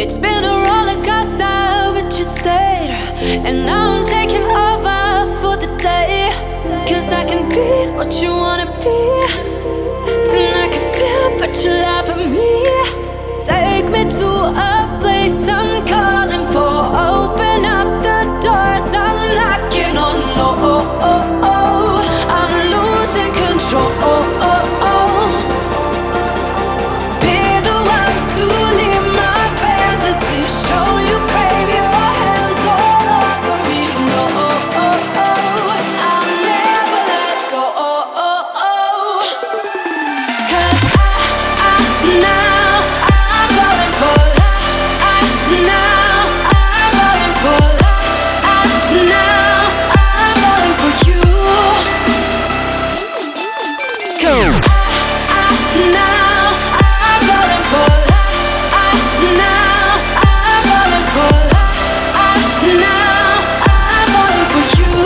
It's been a roller coaster, but you stayed. And now I'm taking over for the day. 'Cause I can be what you wanna be, and I can feel but you lie for me. Take me to a place I'm calling for. Open up the doors I'm knocking on. Oh, oh, oh, oh. I'm losing control. Be the one to leave my fantasy. Show you crave your hands all over me. No, I'll never let go. 'Cause now I'm falling for love. Now I'm falling for love. Now I'm falling for you. Go. Now I'm falling for love. Now I'm falling for love. Now I'm falling for you.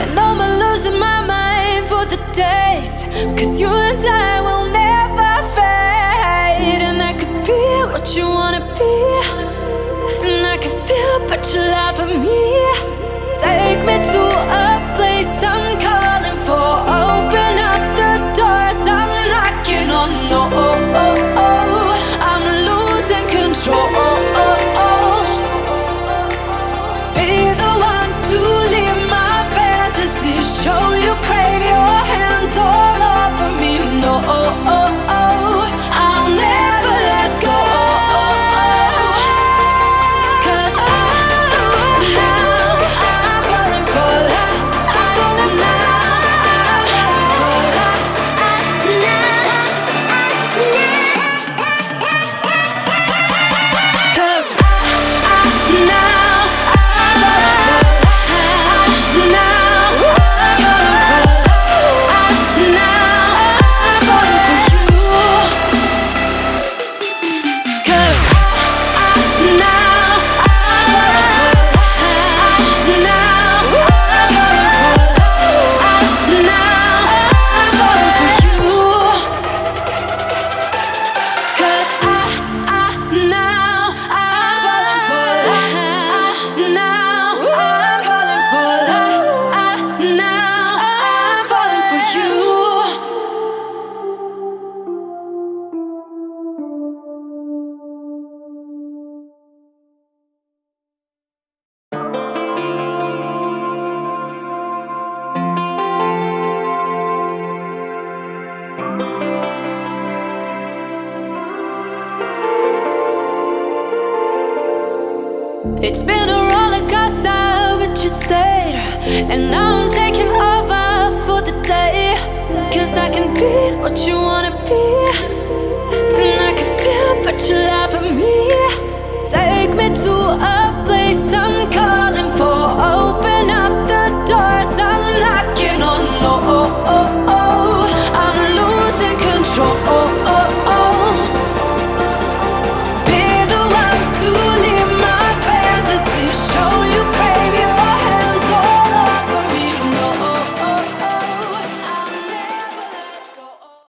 And I'm losing my mind for the days. 'Cause you and I will never fade. And I could be what you wanna be, and I can feel but you lie for me. Take me to a place I'm calling for. Open up the doors I'm knocking on. No, I'm losing control. Be the one to leave my fantasy. Show you crave your hands all over me. No, I'll never let go. 'Cause now I'm falling for love. Now I'm falling for love. Cause now I'm falling for love. Now I'm falling for love. Now I'm falling for you. 'Cause now I'm falling for love. Now I'm falling for love. Now I'm falling for you. 'Cause now I'm falling for love. Now I'm falling for love. Now I'm falling for you. It's been a roller coaster, but you stayed. And now I'm taking over for the day. 'Cause I can be what you wanna be,